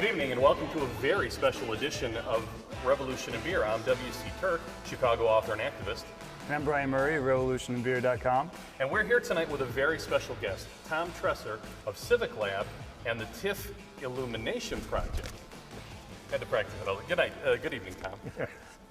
Good evening and welcome to a very special edition of Revolution and Beer. I'm W.C. Turk, Chicago author and activist. And I'm Brian Murray, revolutionandbeer.com. And we're here tonight with a very special guest, Tom Tresser of Civic Lab and the TIF Illumination Project. Had to practice it all. Good night. Good evening, Tom.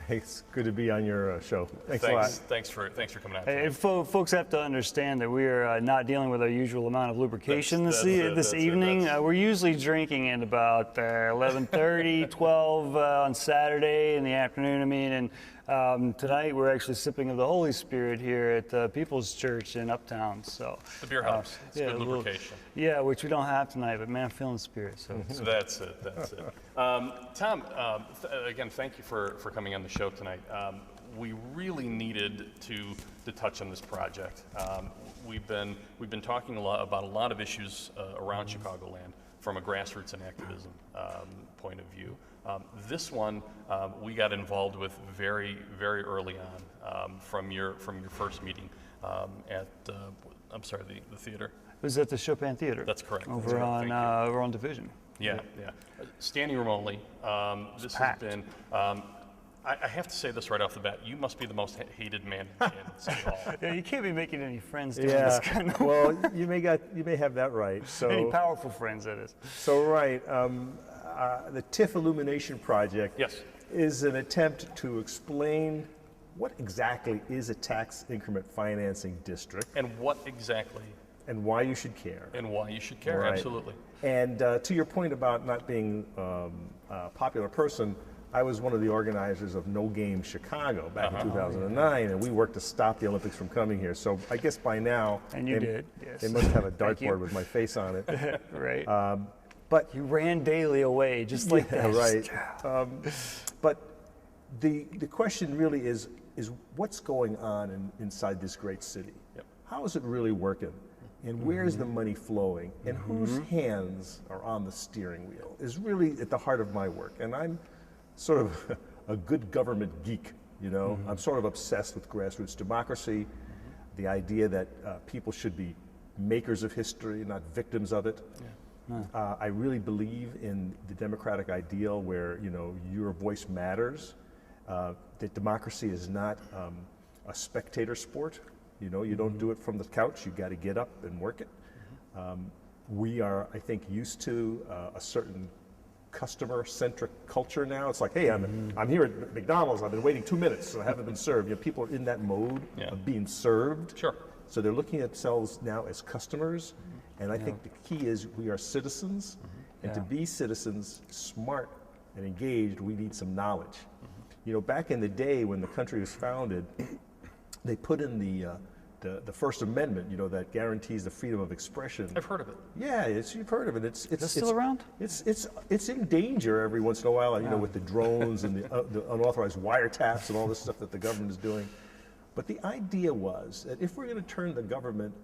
It's good to be on your show. Thanks a lot. Thanks for coming out. Hey, folks have to understand that we are not dealing with our usual amount of lubrication this evening. We're usually drinking at about 11:30, 12 on Saturday in the afternoon. And tonight we're actually sipping of the Holy Spirit here at People's Church in Uptown. So the beer helps. It's good lubrication. Which we don't have tonight, but man, I'm feeling the spirit. So that's it. Tom, again, thank you for coming on the show tonight. We really needed to touch on this project. We've been talking about a lot of issues around Chicagoland from a grassroots and activism point of view. This one we got involved with very early on from your first meeting at the theater. It was at the Chopin Theater. That's correct. Over on Division. Yeah. Standing room only. This has been. I have to say this right off the bat. You must be the most hated man in City Hall. Yeah, you can't be making any friends doing this kind of. Well, you may have that right. So any powerful friends, that is. So right, the TIF Illumination Project is an attempt to explain what exactly is a tax increment financing district, and what exactly, and why you should care, right. Absolutely. And to your point about not being a popular person. I was one of the organizers of No Game Chicago back in 2009, and we worked to stop the Olympics from coming here. So I guess by now, they must have a dartboard with my face on it. Right. But you ran daily away, just like that. Right. But the question really is what's going on inside this great city? Yep. How is it really working? And where's the money flowing? And whose hands are on the steering wheel is really at the heart of my work. And I'm sort of a good government geek, you know. I'm sort of obsessed with grassroots democracy, the idea that people should be makers of history, not victims of it. I really believe in the democratic ideal where, you know, your voice matters, that democracy is not a spectator sport. You know, you don't do it from the couch, you got to get up and work it. We are, I think, used to a certain customer-centric culture now. It's like, hey, I'm here at McDonald's. I've been waiting 2 minutes, so I haven't been served. You know, people are in that mode of being served. Sure. So they're looking at themselves now as customers, and I think the key is we are citizens, and to be citizens, smart and engaged, we need some knowledge. You know, back in the day when the country was founded, they put in the First Amendment, you know, that guarantees the freedom of expression. I've heard of it. Yeah, you've heard of it. It's still around? It's in danger every once in a while, you know, with the drones and the unauthorized wiretaps and all this stuff that the government is doing. But the idea was that if we're going to turn the government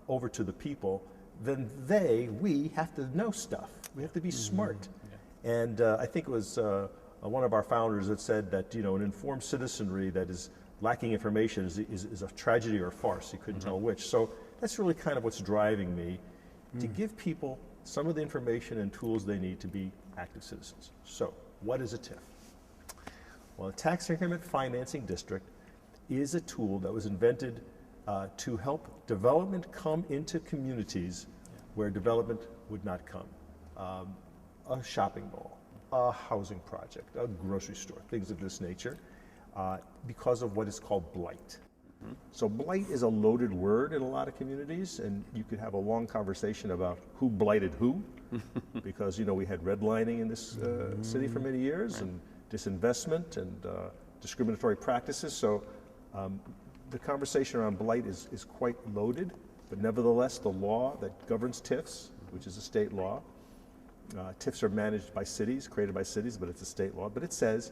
over to the people, then we have to know stuff. We have to be smart. And I think it was one of our founders that said that, you know, an informed citizenry that is lacking information is a tragedy or a farce. You couldn't tell which. So that's really kind of what's driving me, to give people some of the information and tools they need to be active citizens. So what is a TIF? Well, a tax increment financing district is a tool that was invented to help development come into communities where development would not come. A shopping mall, a housing project, a grocery store, things of this nature. Because of what is called blight. So blight is a loaded word in a lot of communities, and you could have a long conversation about who blighted who, because, you know, we had redlining in this city for many years, and disinvestment and discriminatory practices. So the conversation around blight is quite loaded, but nevertheless the law that governs TIFs, which is a state law, TIFs are managed by cities, created by cities, but it's a state law, but it says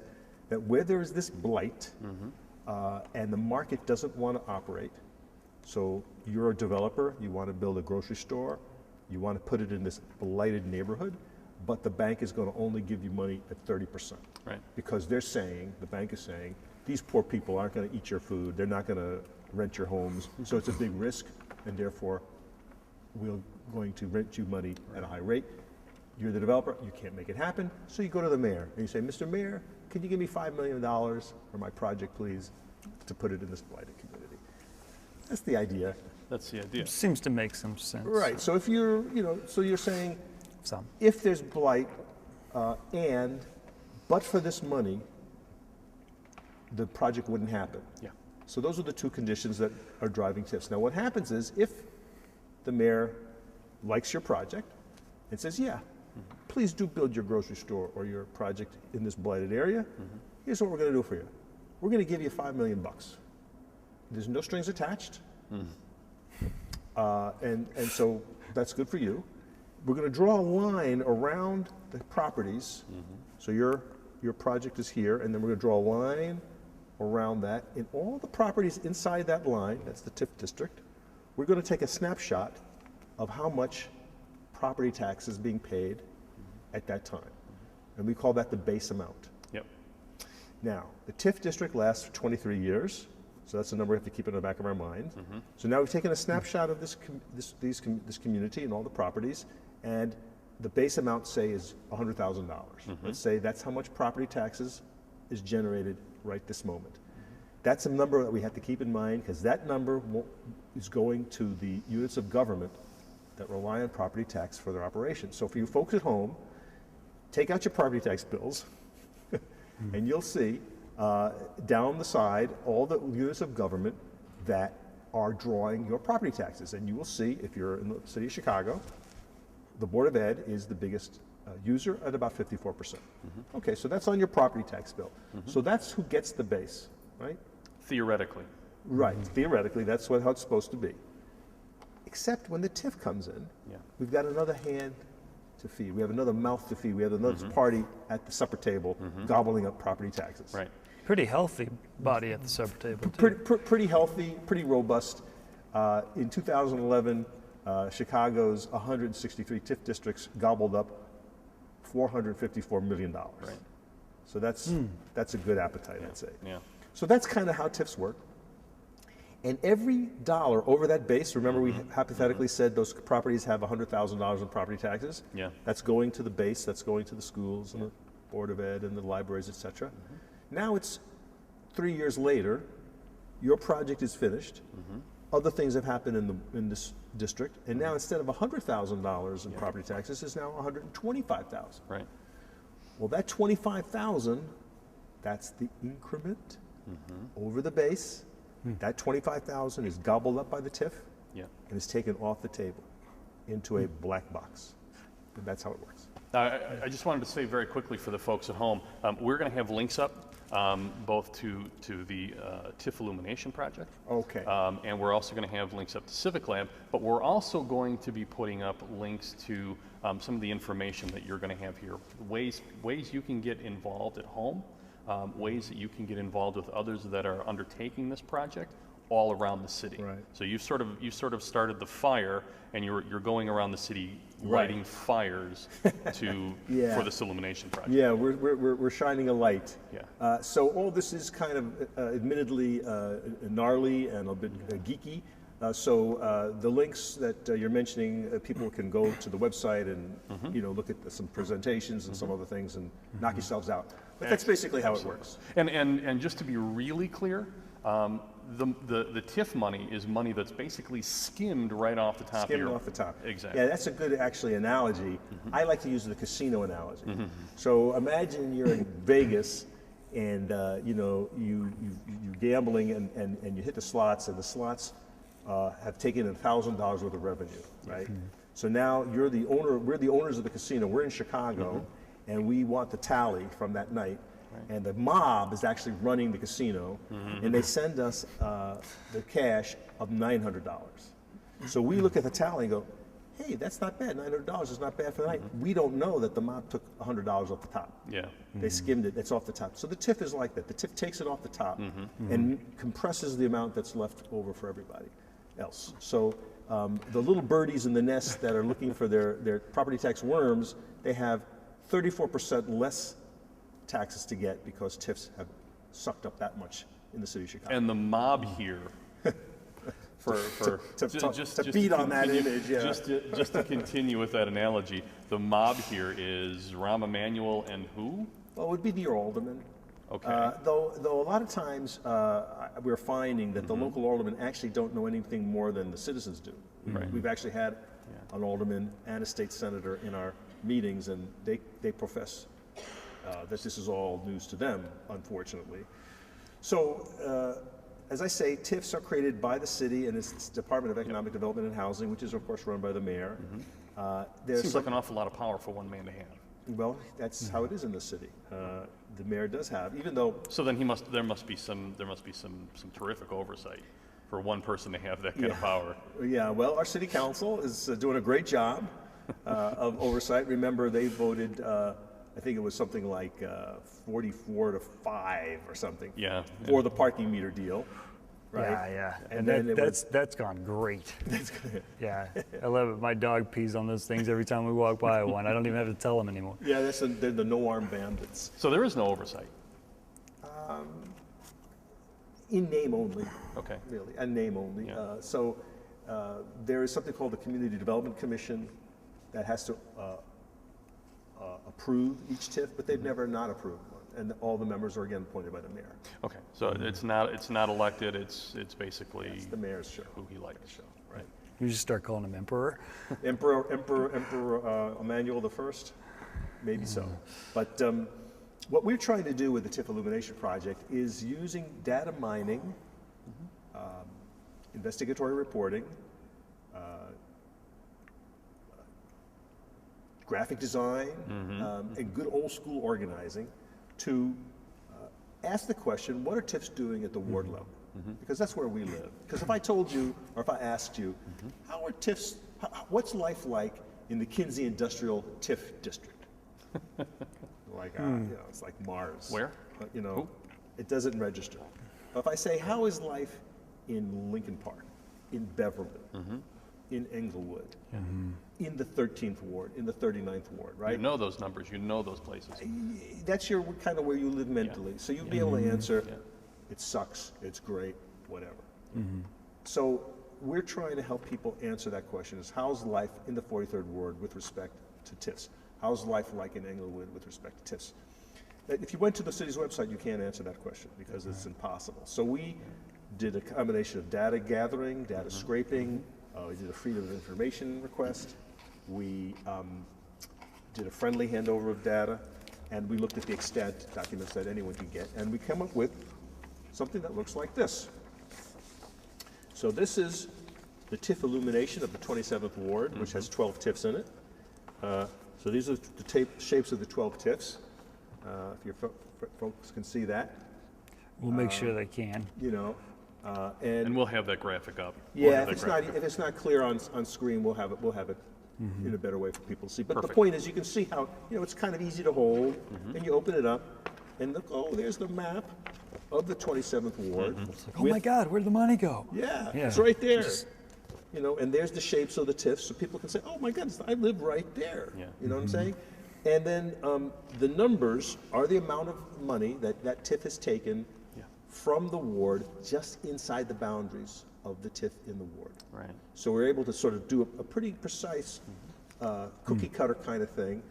that where there is this blight and the market doesn't want to operate, so you're a developer, you want to build a grocery store, you want to put it in this blighted neighborhood, but the bank is going to only give you money at 30%. Right. Because the bank is saying, these poor people aren't going to eat your food, they're not going to rent your homes, so it's a big risk, and therefore we're going to rent you money at a high rate. You're the developer, you can't make it happen, so you go to the mayor and you say, Mr. Mayor, can you give me $5 million for my project, please, to put it in this blighted community? That's the idea. That's the idea. Seems to make some sense. Right, so if you're, so you're saying, Some. if there's blight, but for this money, the project wouldn't happen. Yeah. So those are the two conditions that are driving TIFs. Now what happens is, if the mayor likes your project and says, yeah, please do build your grocery store or your project in this blighted area, here's what we're going to do for you. We're going to give you $5 million. There's no strings attached. And so that's good for you. We're going to draw a line around the properties. So your project is here, and then we're going to draw a line around that. In all the properties inside that line, that's the TIF district, we're going to take a snapshot of how much property tax is being paid at that time. And we call that the base amount. Yep. Now, the TIF district lasts for 23 years. So that's a number we have to keep in the back of our mind. So now we've taken a snapshot of this community and all the properties, and the base amount, say, is $100,000. Let's say that's how much property taxes is generated right this moment. That's a number that we have to keep in mind, because that number is going to the units of government that rely on property tax for their operations. So for you folks at home, take out your property tax bills, and you'll see down the side all the units of government that are drawing your property taxes. And you will see, if you're in the city of Chicago, the Board of Ed is the biggest user at about 54%. Okay, so that's on your property tax bill. So that's who gets the base, right? Theoretically. Right, theoretically, that's how it's supposed to be. Except when the TIF comes in, we've got another hand to feed. We have another mouth to feed. We have another party at the supper table gobbling up property taxes. Right. Pretty healthy body at the supper table, too. Pretty healthy, pretty robust. In 2011, Chicago's 163 TIF districts gobbled up $454 million. Right. So that's a good appetite, I'd say. Yeah. So that's kind of how TIFs work. And every dollar over that base, remember we hypothetically said those properties have $100,000 in property taxes? Yeah. That's going to the base, that's going to the schools and the Board of Ed and the libraries, et cetera. Now it's 3 years later, your project is finished, other things have happened in this district, and now instead of $100,000 in property taxes, it's now $125,000. Right. Well, that $25,000, that's the increment over the base. That $25,000 is gobbled up by the TIF and is taken off the table into a black box. And that's how it works. I just wanted to say very quickly for the folks at home, we're going to have links up both to the TIF illumination project. Okay. And we're also going to have links up to Civic Lab, but we're also going to be putting up links to some of the information that you're going to have here, ways you can get involved at home, ways that you can get involved with others that are undertaking this project all around the city. Right. So you sort of started the fire, and you're going around the city lighting fires for this illumination project. Yeah, we're shining a light. Yeah. So all this is kind of admittedly gnarly and a bit geeky. So the links that you're mentioning, people can go to the website and look at some presentations and some other things and knock yourselves out. But that's basically how it works. And just to be really clear, the TIF money is money that's basically skimmed right off the top. Skimmed off the top. Exactly. Yeah, that's a good actually analogy. I like to use the casino analogy. So imagine you're in Vegas and you're gambling and you hit the slots, and the slots have taken $1,000 worth of revenue, right? So now we're the owners of the casino. We're in Chicago, and we want the tally from that night. Right. And the mob is actually running the casino, and they send us the cash of $900. So we look at the tally and go, hey, that's not bad. $900 is not bad for the night. We don't know that the mob took $100 off the top. Yeah. They skimmed it. It's off the top. So the TIF is like that. The TIF takes it off the top and compresses the amount that's left over for everybody else. So the little birdies in the nest that are looking for their property tax worms, they have 34% less taxes to get because TIFs have sucked up that much in the city of Chicago. And the mob here to beat on that image. Yeah. Just to continue with that analogy, the mob here is Rahm Emanuel and who? Well, it would be the alderman. Okay. Though a lot of times we're finding that the local aldermen actually don't know anything more than the citizens do. We've actually had an alderman and a state senator in our meetings, and they profess that this is all news to them, unfortunately. So, as I say, TIFs are created by the city and its Department of Economic Development and Housing, which is, of course, run by the mayor. Seems like an awful lot of power for one man to have. Well, that's how it is in the city. The mayor does have, even though. So then there must be some terrific oversight for one person to have that kind of power. Yeah. Well, our city council is doing a great job of oversight. Remember, they voted. I think it was something like 44-5 or something. Yeah. For the parking meter deal. Right? Yeah. And that's gone great. That's good. Yeah, I love it. My dog pees on those things every time we walk by one. I don't even have to tell him anymore. Yeah, they're the no-arm bandits. So there is no oversight. In name only. Okay. Really, a name only. Yeah. There is something called the Community Development Commission that has to approve each TIF, but they've never not approved one, and all the members are again appointed by the mayor. Okay. So it's not elected. It's basically It's the mayor's show. who he likes. Right. You just start calling him Emperor. Emperor Emmanuel the First, maybe so. But what we're trying to do with the TIF Illumination Project is using data mining, investigatory reporting, graphic design, and good old school organizing to ask the question, what are TIFs doing at the ward level? Because that's where we live. Because if I told you, or if I asked you, how are TIFs, what's life like in the Kinsey Industrial TIF District? Like, it's like Mars. Where? It doesn't register. But if I say, how is life in Lincoln Park, in Beverly, in Englewood, in the 13th Ward, in the 39th Ward, right? You know those numbers. You know those places. That's your kind of where you live mentally. So you'll be able to answer, it sucks, it's great, whatever. So we're trying to help people answer that question, is how's life in the 43rd Ward with respect to TIFs? How's life like in Englewood with respect to TIFs? If you went to the city's website, you can't answer that question because it's impossible. So we did a combination of data gathering, data scraping. We did a freedom of information request. We did a friendly handover of data, and we looked at the extent documents that anyone can get, and we came up with something that looks like this. So this is the TIF illumination of the 27th Ward, which has 12 TIFs in it. So these are the shapes of the 12 TIFs. If your folks can see that. We'll make sure they can. And we'll have that graphic up. Yeah, if it's not clear on screen, we'll have it in a better way for people to see. But the point is, you can see how it's kind of easy to hold, and you open it up, and look, there's the map of the 27th Ward. Oh my God, where'd the money go? Yeah, it's right there. And there's the shapes of the TIFs, so people can say, oh my goodness, I live right there. Yeah. You know what I'm saying? And then the numbers are the amount of money that TIF has taken from the ward just inside the boundaries of the TIF in the ward. Right. So we're able to sort of do a pretty precise cookie cutter kind of thing.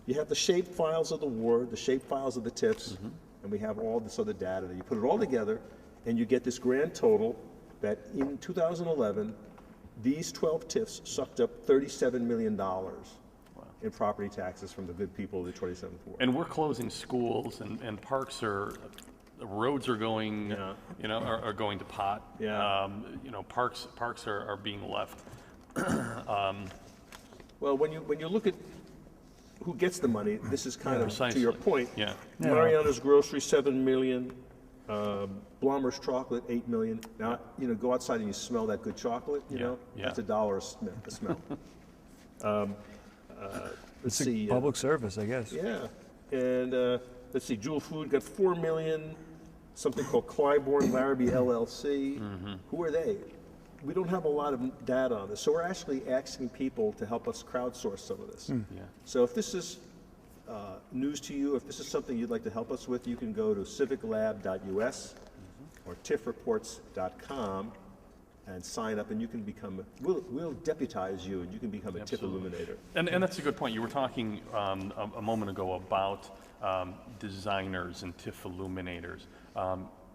You have the shape files of the ward, the shape files of the TIFs, and we have all this other data. You put it all together, and you get this grand total that in 2011, these 12 TIFs sucked up $37 million in property taxes from the good people of the 27th Ward. And we're closing schools, and parks the roads are going, are going to pot. Yeah. Parks are being left. Well, when you look at who gets the money, this is kind of precisely. to your point. Yeah. Mariana's Grocery, $7 million. Blommer's Chocolate, $8 million. Now, go outside and you smell that good chocolate. That's $1 a smell. Let's see. Public service, I guess. Yeah, and let's see. Jewel Food got $4 million. Something called Clybourne Larrabee LLC. Who are they? We don't have a lot of data on this, so we're actually asking people to help us crowdsource some of this. So if this is news to you, if this is something you'd like to help us with, you can go to civiclab.us or tifreports.com and sign up, and you can become, we'll deputize you, and you can become a TIF illuminator. And that's a good point. You were talking a moment ago about designers and TIF illuminators.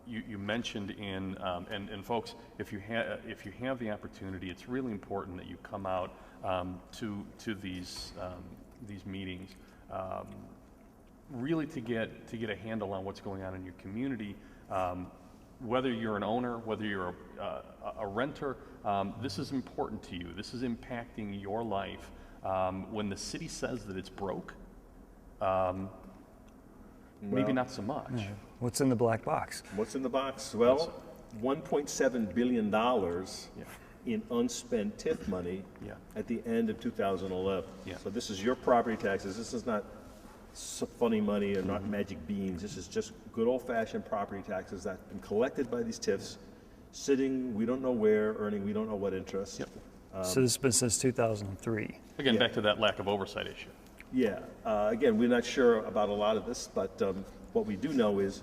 You mentioned and folks, if you have the opportunity, it's really important that you come out to these meetings, really to get a handle on what's going on in your community. Whether you're an owner, whether you're a renter, this is important to you. This is impacting your life. When the city says that it's broke, maybe not so much. Yeah. What's in the black box? What's in the box? Well, $1.7 billion in unspent TIF money at the end of 2011. So this is your property taxes. This is not funny money or not magic beans. This is just good old-fashioned property taxes that have been collected by these TIFs, sitting we don't know where, earning we don't know what interest. So this has been since 2003. Again, back to that lack of oversight issue. Yeah. Again, we're not sure about a lot of this, but what we do know is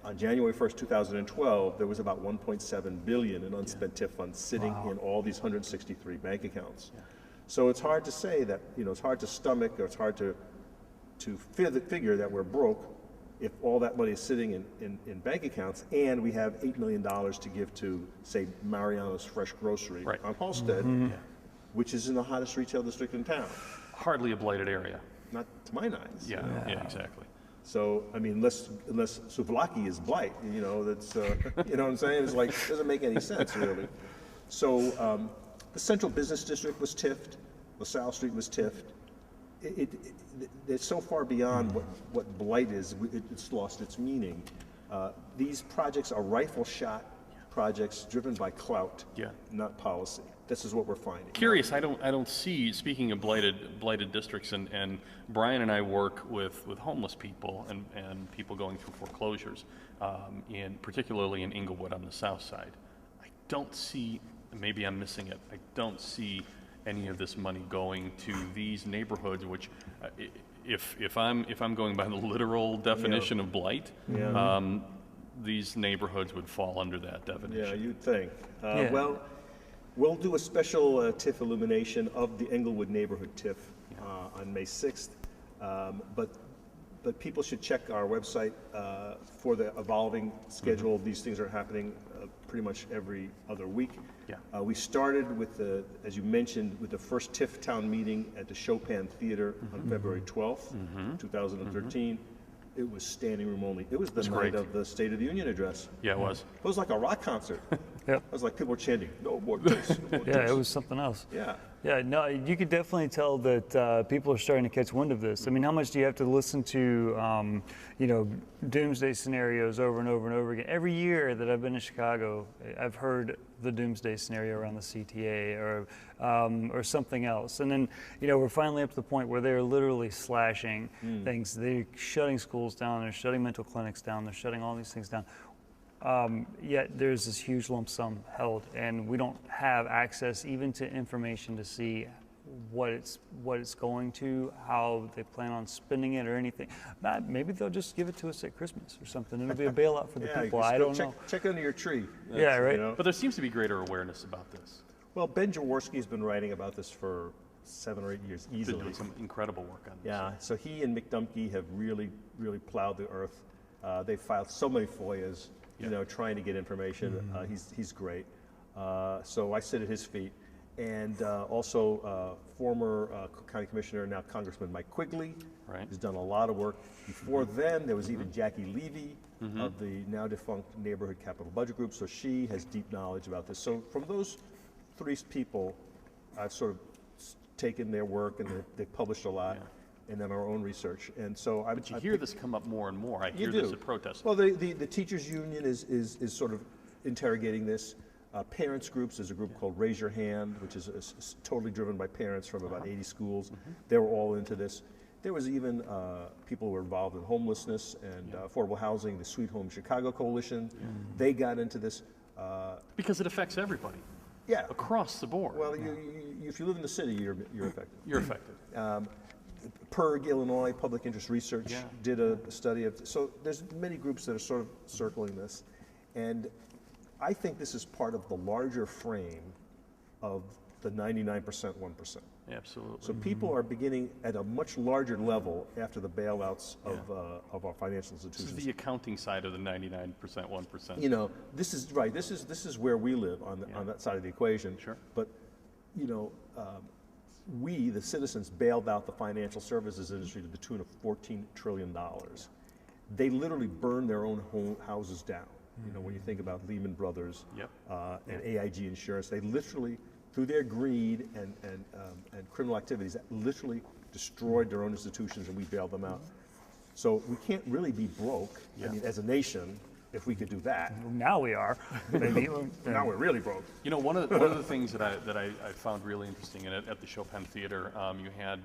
on January 1st, 2012, there was about $1.7 billion in unspent TIF funds sitting in all these 163 bank accounts. So it's hard to say that, it's hard to stomach, or it's hard to figure that we're broke if all that money is sitting in bank accounts, and we have $8 million to give to, say, Mariano's Fresh Grocery on Halsted, which is in the hottest retail district in town. Hardly a blighted area. Not to my eyes. Yeah, exactly. So, I mean, unless Souvlaki is blight, that's, you know what I'm saying? It's like, it doesn't make any sense, really. So, the Central Business District was TIF'd, LaSalle Street was TIF'd. It's so far beyond what blight is, it's lost its meaning. These projects are rifle shot projects driven by clout, not policy. This is what we're finding. Curious, I don't see, speaking of blighted districts, and Brian and I work with homeless people and people going through foreclosures, particularly in Inglewood on the south side. I don't see, maybe I'm missing it, I don't see any of this money going to these neighborhoods, which if I'm going by the literal definition of blight, these neighborhoods would fall under that definition. Yeah, you'd think. Well, we'll do a special TIF illumination of the Englewood neighborhood TIF on May 6th, but people should check our website for the evolving schedule. These things are happening pretty much every other week. We started with as you mentioned, with the first TIF town meeting at the Chopin Theater on February 12th, 2013. It was standing room only. It was the night of the State of the Union address. Yeah, it was. It was like a rock concert. Yep. It was like people were chanting, "No more TIFs, no more TIFs." It was something else. Yeah, no, you could definitely tell that people are starting to catch wind of this. I mean, how much do you have to listen to, doomsday scenarios over and over and over again? Every year that I've been in Chicago, I've heard the doomsday scenario around the CTA or something else. And then, we're finally up to the point where they're literally slashing things. They're shutting schools down, they're shutting mental clinics down, they're shutting all these things down. Yet there's this huge lump sum held, and we don't have access even to information to see what it's going to, how they plan on spending it or anything. Maybe they'll just give it to us at Christmas or something. It'll be a bailout for the people. I don't know. Check under your tree. Right. But there seems to be greater awareness about this. Well, Ben Jaworski's been writing about this for 7 or 8 years easily. Been doing some incredible work on this. Yeah, so he and Mick Dumke have really, really plowed the earth. They've filed so many FOIAs, trying to get information. He's great. So I sit at his feet. And also former county commissioner, now Congressman Mike Quigley, has done a lot of work. Before then, there was even Jackie Levy of the now defunct Neighborhood Capital Budget Group. So she has deep knowledge about this. So from those 3 people, I've sort of taken their work, and they've published a lot. And then our own research, and so But you hear this come up more and more. I hear this at protests. Well, the teachers' union is sort of interrogating this. Parents groups, there's a group called Raise Your Hand, which is totally driven by parents from about 80 schools. They were all into this. There was even people who were involved in homelessness and affordable housing, the Sweet Home Chicago Coalition. They got into this. Because it affects everybody. Yeah. Across the board. Well, if you live in the city, you're affected. You're affected. PIRG, Illinois Public Interest Research did a study of, so there's many groups that are sort of circling this. And I think this is part of the larger frame of the 99%, 1%. Absolutely. So people are beginning at a much larger level after the bailouts of our financial institutions. This is the accounting side of the 99%, 1%. You know, this is right. This is where we live on that side of the equation. Sure. But you know, we the citizens bailed out the financial services industry to the tune of $14 trillion. They literally burned their own houses down. You know, when you think about Lehman Brothers and AIG Insurance, they literally, through their greed and criminal activities, that literally destroyed their own institutions, and we bailed them out. So we can't really be broke. I mean, as a nation, if we could do that. Now we are. Maybe. Now we're really broke. You know, one of the things that I found really interesting at the Chopin Theater, you had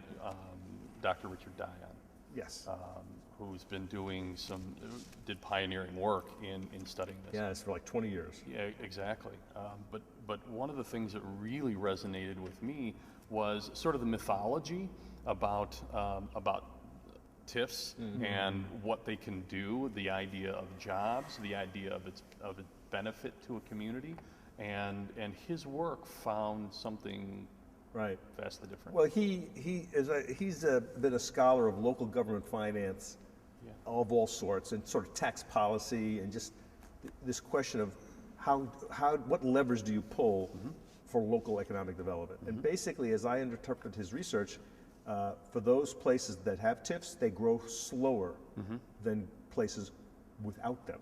Dr. Richard Dye on. Yes. Who's been doing did pioneering work in studying this. Yeah, it's for like 20 years. Yeah, exactly. But one of the things that really resonated with me was sort of the mythology about TIFs and what they can do, the idea of jobs, the idea of its benefit to a community, and his work found something vastly different. Well, he's been a scholar of local government finance of all sorts, and sort of tax policy, and just this question of what levers do you pull for local economic development. And basically, as I interpret his research, for those places that have TIFs, they grow slower than places without them.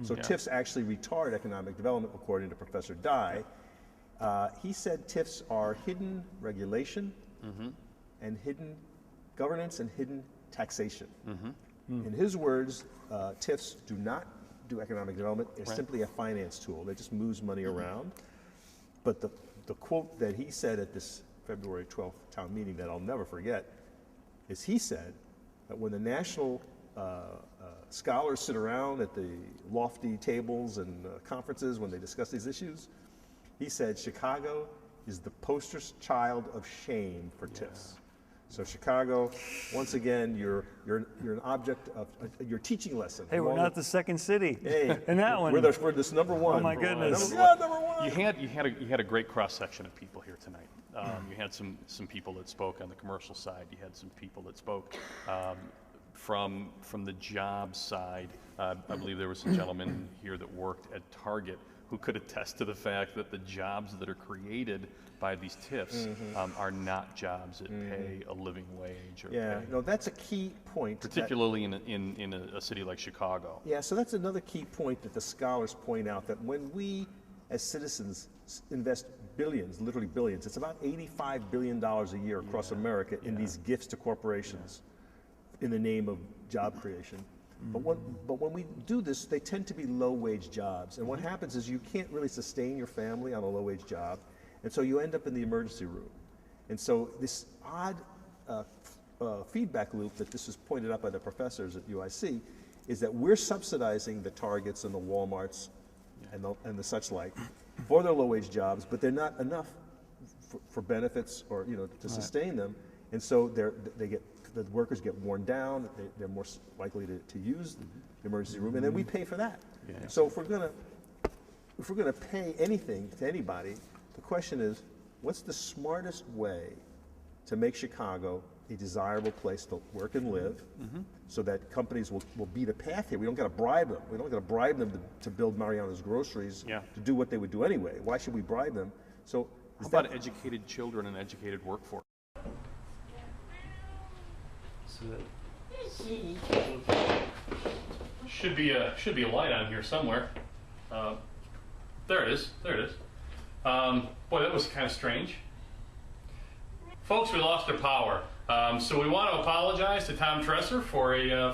So TIFs actually retard economic development, according to Professor Dye. He said TIFs are hidden regulation and hidden governance and hidden taxation. In his words, TIFs do not do economic development. They're simply a finance tool. They just moves money around. But the quote that he said at this February 12th town meeting that I'll never forget is he said that when the national scholars sit around at the lofty tables and conferences when they discuss these issues, he said Chicago is the poster child of shame for TIFs. So Chicago, once again, you're an object of your teaching lesson. Hey, we're not the second city. Hey, in that one, we're this number one. Oh my goodness! Number one. You had a great cross section of people here tonight. You had some people that spoke on the commercial side. You had some people that spoke from the job side. I believe there was some gentlemen here that worked at Target who could attest to the fact that the jobs that are created by these TIFs are not jobs that pay a living wage. Or no, that's a key point. Particularly in a city like Chicago. Yeah, so that's another key point that the scholars point out, that when we as citizens invest billions, literally billions, it's about $85 billion a year across America in these gifts to corporations in the name of job creation. But when we do this, they tend to be low-wage jobs. And what happens is you can't really sustain your family on a low-wage job. And so you end up in the emergency room. And so this odd feedback loop that this is pointed out by the professors at UIC is that we're subsidizing the Targets and the Walmarts and the such like for their low-wage jobs, but they're not enough for benefits or to sustain them. And so the workers get worn down. They're more likely to use the emergency room, and then we pay for that. So if we're gonna pay anything to anybody, the question is, what's the smartest way to make Chicago a desirable place to work and live, so that companies will beat a path here? We don't got to bribe them. We don't got to bribe them to build Mariana's Groceries to do what they would do anyway. Why should we bribe them? So how about educated children and educated workforce? Should be a light on here somewhere. There it is. Boy, that was kind of strange. Folks, we lost our power. So we want to apologize to Tom Tresser for a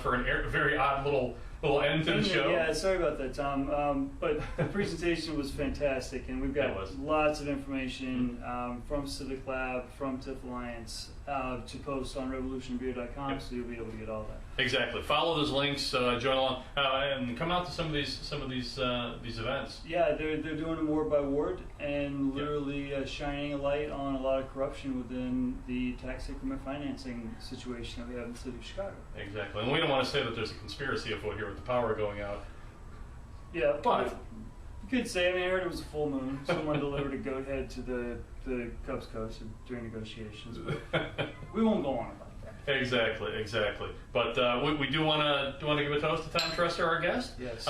very odd little end to the show. Yeah, sorry about that, Tom. But the presentation was fantastic, and we've got lots of information from Civic Lab, from TIF Alliance, to post on revolutionbeer.com, so you'll be able to get all that. Exactly. Follow those links, join along, and come out to some of these events. Yeah, they're doing them ward by ward, and literally shining a light on a lot of corruption within the tax increment financing situation that we have in the city of Chicago. Exactly, and we don't want to say that there's a conspiracy afoot here with the power going out. Yeah, but Could say. I mean, I heard it was a full moon. Someone delivered a goat head to the Cubs coach during negotiations. But we won't go on about that. Exactly. But we do want to give a toast to Tom Tresser, our guest. Yes.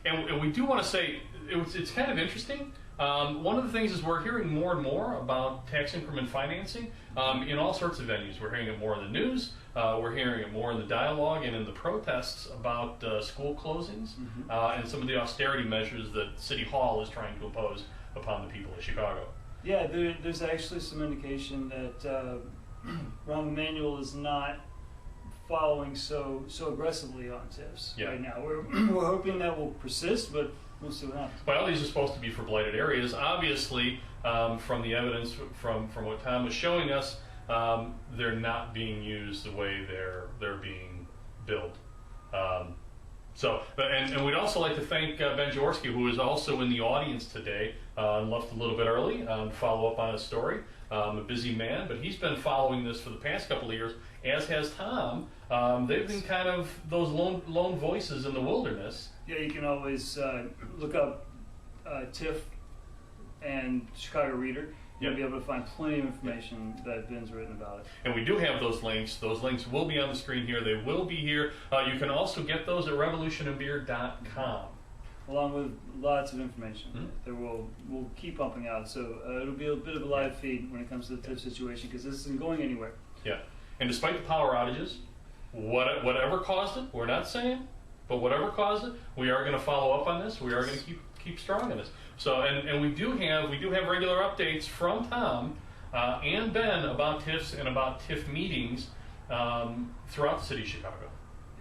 And we do want to say it's kind of interesting. One of the things is we're hearing more and more about tax increment financing in all sorts of venues. We're hearing it more in the news. We're hearing it more in the dialogue and in the protests about school closings and some of the austerity measures that City Hall is trying to impose upon the people of Chicago. Yeah, there's actually some indication that Ron Emanuel is not following so aggressively on TIFs right now. We're hoping that will persist, but we'll see what happens. Well, these are supposed to be for blighted areas. Obviously, from the evidence from what Tom was showing us, they're not being used the way they're being billed. And we'd also like to thank Ben Jaworski, who is also in the audience today, and left a little bit early to follow up on his story. A busy man, but he's been following this for the past couple of years, as has Tom. They've been kind of those lone voices in the wilderness. Yeah, you can always look up TIF and Chicago Reader. You'll be able to find plenty of information that Ben's written about it. And we do have those links. Those links will be on the screen here. They will be here. You can also get those at revolutionandbeer.com. Along with lots of information that we'll keep pumping out. So it'll be a bit of a live feed when it comes to the TIF situation, because this isn't going anywhere. Yeah. And despite the power outages, whatever caused it, we're not saying, but whatever caused it, we are going to follow up on this. We are going to keep strong on this. So, and we do have regular updates from Tom and Ben about TIFs and about TIF meetings throughout the city of Chicago.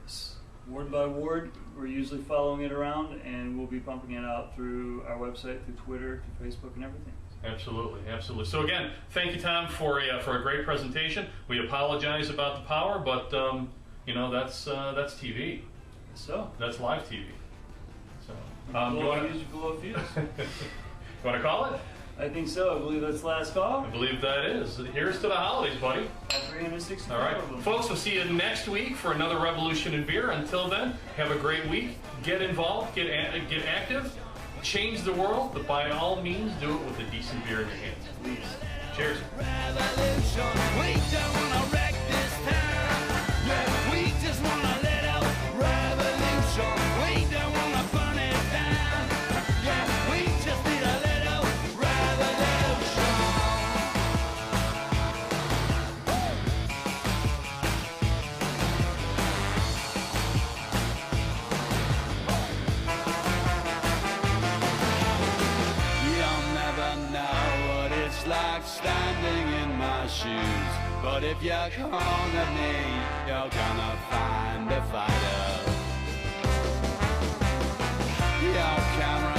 Yes, ward by ward, we're usually following it around, and we'll be pumping it out through our website, through Twitter, through Facebook, and everything. Absolutely. So again, thank you, Tom, for a great presentation. We apologize about the power, but that's TV. So that's live TV. So you want to call it? I think so. I believe that's the last call. I believe that is. Here's to the holidays, buddy. 365 All right, of them. folks, we'll see you next week for another Revolution in Beer. Until then, have a great week. Get involved. Get active. Change the world, but by all means, do it with a decent beer in your hands. Please. Cheers. Revolution, we don't wanna wreck this town. Yeah, we just wanna let out revolution. We don't wanna burn it down. Yeah, we just need a little revolution. You'll never know what it's like standing in my shoes. But if you're corner me, you're gonna find a fighter. Your camera